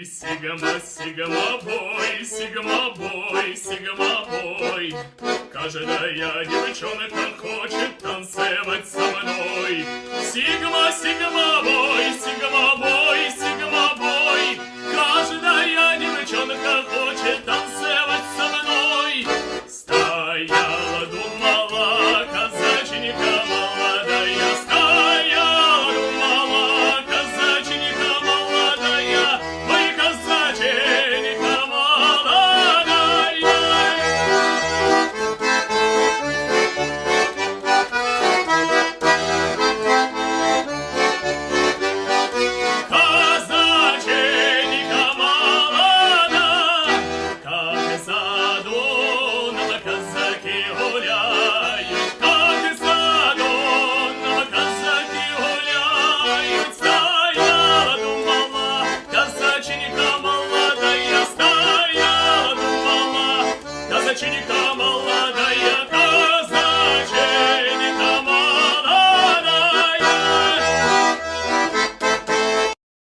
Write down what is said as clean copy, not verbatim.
Сігма, сігма, бой, сігма, бой, сігма, бой. Каже, да я девчонка хочет танцевать со мной. Сигма, сигма, бой, сигма, бой, сигма, бой. Каждая девчонка хочет танцевать со мной. Стояла, думала, казаченька молодая. Стояла, думала, казаченька молодая. Ой, казаченька молодая. Казаченька молода, как из Донова казаки гуляют, как из Донова казаки гуляют. Стояла, думала, казаченька молодая, стояла, думала, казаченька